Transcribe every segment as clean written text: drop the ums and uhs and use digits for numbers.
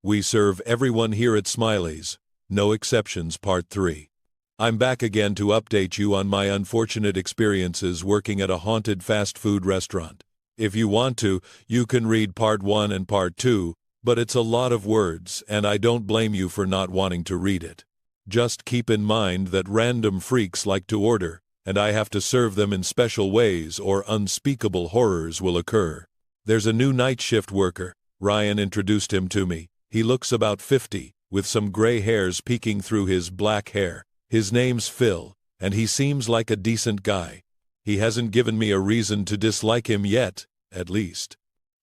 We serve everyone here at Smiley's. No exceptions, Part 3. I'm back again to update you on my unfortunate experiences working at a haunted fast food restaurant. If you want to, you can read Part 1 and Part 2, but it's a lot of words, and I don't blame you for not wanting to read it. Just keep in mind that random freaks like to order, and I have to serve them in special ways or unspeakable horrors will occur. There's a new night shift worker. Ryan introduced him to me. He looks about 50, with some gray hairs peeking through his black hair. His name's Phil, and he seems like a decent guy. He hasn't given me a reason to dislike him yet, at least.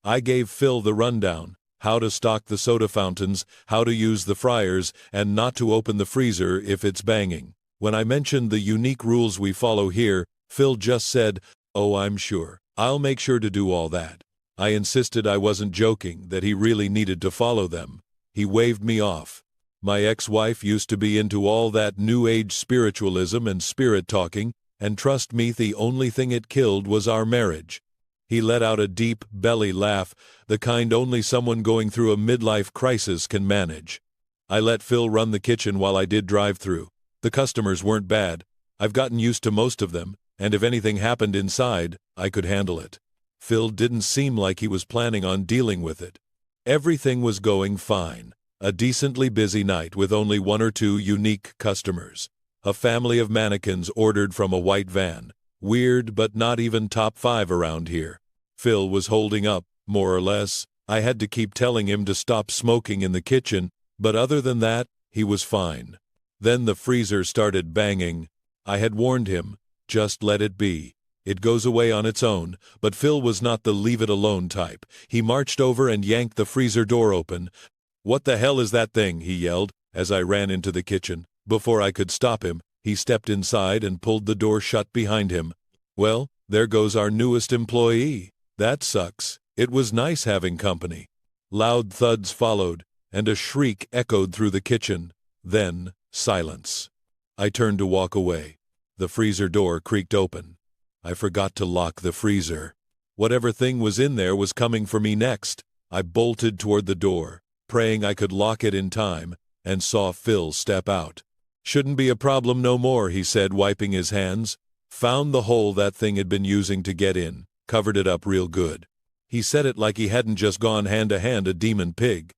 I gave Phil the rundown: how to stock the soda fountains, how to use the fryers, and not to open the freezer if it's banging. When I mentioned the unique rules we follow here, Phil just said, "Oh, I'm sure. I'll make sure to do all that." I insisted I wasn't joking, that he really needed to follow them. He waved me off. My ex-wife used to be into all that New Age spiritualism and spirit talking, and trust me, the only thing it killed was our marriage. He let out a deep belly laugh, the kind only someone going through a midlife crisis can manage. I let Phil run the kitchen while I did drive-through. The customers weren't bad. I've gotten used to most of them, and if anything happened inside, I could handle it. Phil didn't seem like he was planning on dealing with it. Everything was going fine. A decently busy night with only one or two unique customers. A family of mannequins ordered from a white van. Weird, but not even top 5 around here. Phil was holding up, more or less. I had to keep telling him to stop smoking in the kitchen, but other than that, he was fine. Then the freezer started banging. I had warned him, just let it be. It goes away on its own, but Phil was not the leave-it-alone type. He marched over and yanked the freezer door open. "What the hell is that thing?" he yelled, as I ran into the kitchen. Before I could stop him, he stepped inside and pulled the door shut behind him. Well, there goes our newest employee. That sucks. It was nice having company. Loud thuds followed, and a shriek echoed through the kitchen. Then, silence. I turned to walk away. The freezer door creaked open. I forgot to lock the freezer. Whatever thing was in there was coming for me next. I bolted toward the door, praying I could lock it in time, and saw Phil step out. "Shouldn't be a problem no more," he said, wiping his hands. "Found the hole that thing had been using to get in, covered it up real good." He said it like he hadn't just gone hand-to-hand a demon pig.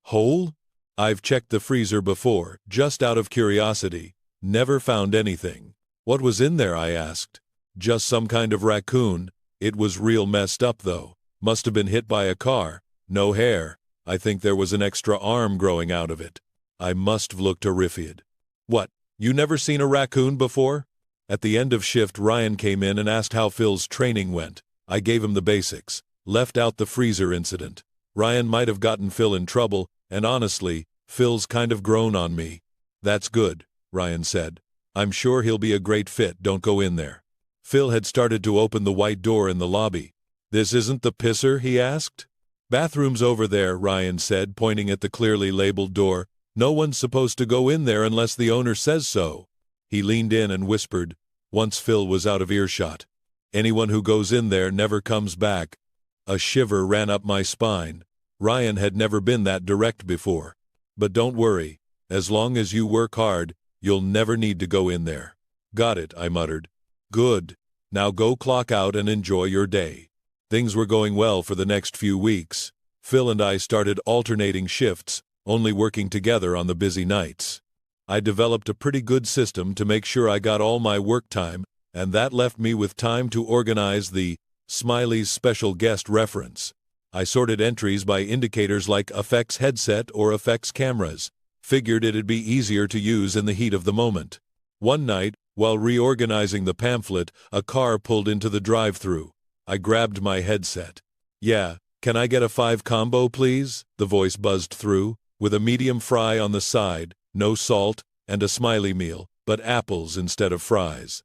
"Hole?" "I've checked the freezer before, just out of curiosity. Never found anything." "What was in there?" I asked. "Just some kind of raccoon. It was real messed up though. Must have been hit by a car. No hair. I think there was an extra arm growing out of it." I must have looked horrified. "What, you never seen a raccoon before?" At the end of shift, Ryan came in and asked how Phil's training went. I gave him the basics, left out the freezer incident. Ryan might have gotten Phil in trouble, and honestly, Phil's kind of grown on me. "That's good," Ryan said. "I'm sure he'll be a great fit, don't go in there." Phil had started to open the white door in the lobby. "This isn't the pisser?" he asked. "Bathroom's over there," Ryan said, pointing at the clearly labeled door. "No one's supposed to go in there unless the owner says so." He leaned in and whispered, once Phil was out of earshot, "Anyone who goes in there never comes back." A shiver ran up my spine. Ryan had never been that direct before. "But don't worry. As long as you work hard, you'll never need to go in there." "Got it," I muttered. "Good. Now go clock out and enjoy your day." Things were going well for the next few weeks. Phil and I started alternating shifts, only working together on the busy nights. I developed a pretty good system to make sure I got all my work time, and that left me with time to organize the Smiley's special guest reference. I sorted entries by indicators like effects headset or effects cameras. Figured it'd be easier to use in the heat of the moment. One night, while reorganizing the pamphlet, a car pulled into the drive-thru. I grabbed my headset. "Yeah, can I get a 5 combo, please?" the voice buzzed through, "with a medium fry on the side, no salt, and a Smiley meal, but apples instead of fries."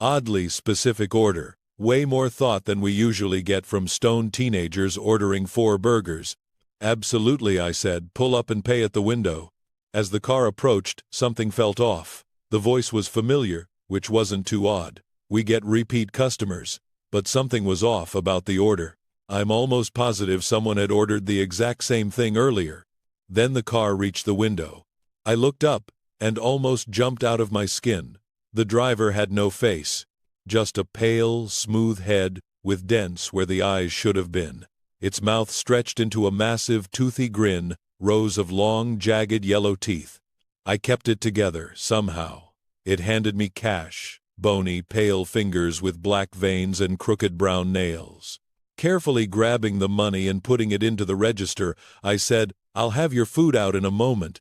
Oddly specific order. Way more thought than we usually get from stoned teenagers ordering 4 burgers. "Absolutely," I said. "Pull up and pay at the window." As the car approached, something felt off. The voice was familiar, which wasn't too odd. We get repeat customers. But something was off about the order. I'm almost positive someone had ordered the exact same thing earlier. Then the car reached the window. I looked up and almost jumped out of my skin. The driver had no face, just a pale, smooth head with dents where the eyes should have been. Its mouth stretched into a massive, toothy grin, rows of long, jagged yellow teeth. I kept it together, somehow. It handed me cash, bony, pale fingers with black veins and crooked brown nails. Carefully grabbing the money and putting it into the register, I said, "I'll have your food out in a moment."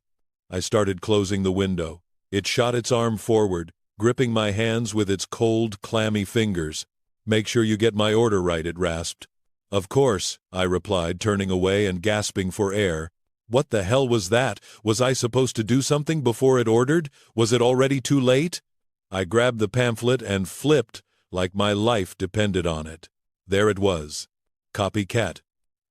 I started closing the window. It shot its arm forward, gripping my hands with its cold, clammy fingers. "Make sure you get my order right," it rasped. "Of course," I replied, turning away and gasping for air. What the hell was that? Was I supposed to do something before it ordered? Was it already too late? I grabbed the pamphlet and flipped like my life depended on it. There it was. Copycat.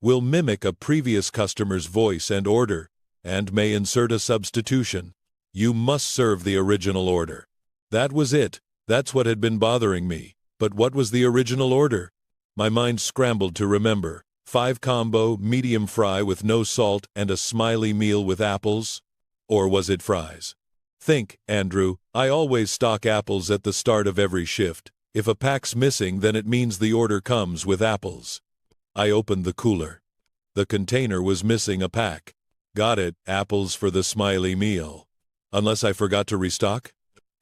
Will mimic a previous customer's voice and order, and may insert a substitution. You must serve the original order. That was it. That's what had been bothering me. But what was the original order? My mind scrambled to remember. 5 combo, medium fry with no salt, and a Smiley meal with apples? Or was it fries? Think, Andrew, I always stock apples at the start of every shift. If a pack's missing, then it means the order comes with apples. I opened the cooler. The container was missing a pack. Got it, apples for the Smiley meal. Unless I forgot to restock?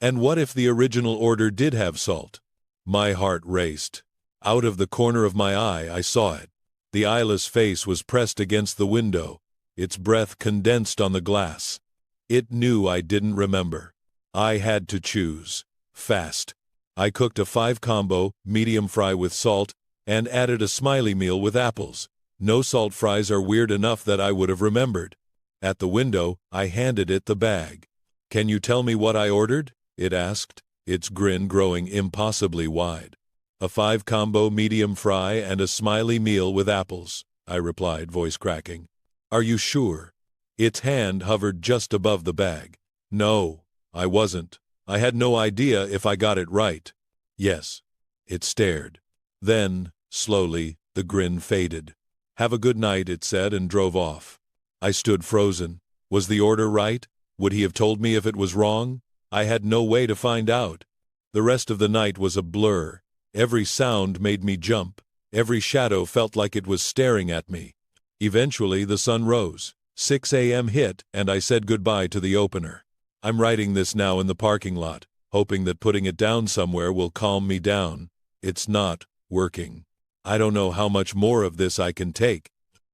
And what if the original order did have salt? My heart raced. Out of the corner of my eye, I saw it. The eyeless face was pressed against the window, its breath condensed on the glass. It knew I didn't remember. I had to choose. Fast. I cooked a 5 combo, medium fry with salt, and added a Smiley meal with apples. No salt fries are weird enough that I would have remembered. At the window, I handed it the bag. "Can you tell me what I ordered?" it asked, its grin growing impossibly wide. "A 5 combo medium fry and a Smiley meal with apples," I replied, voice cracking. "Are you sure?" Its hand hovered just above the bag. "No, I wasn't. I had no idea if I got it right." "Yes." It stared. Then, slowly, the grin faded. "Have a good night," it said, and drove off. I stood frozen. Was the order right? Would he have told me if it was wrong? I had no way to find out. The rest of the night was a blur. Every sound made me jump. Every shadow felt like it was staring at me. Eventually, the sun rose. 6 a.m. hit, and I said goodbye to the opener. I'm writing this now in the parking lot, hoping that putting it down somewhere will calm me down. It's not working. I don't know how much more of this I can take.